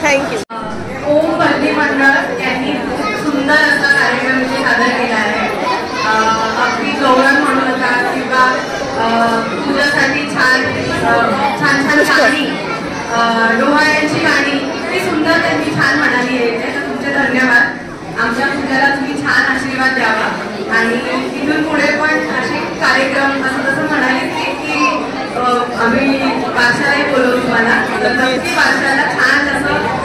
Thank you. ओम भक्ती मंडळ यांनी सुंदर असा कार्यक्रम सादर केला आहे. अगदी गौरव म्हणू नका किंवा तुझ्यासाठी छान छान छान गाणी, डोहाळ्यांची गाणी ती सुंदर त्यांनी छान म्हणाली आहे. तर तुमचे धन्यवाद. आमच्या पूजाला तुम्ही छान आशीर्वाद द्यावा आणि इथून पुढे पण असे कार्यक्रम असं तसं म्हणाले की आम्ही बादशालाही बोलवू तुम्हाला, तर नक्की बादशाला छान असं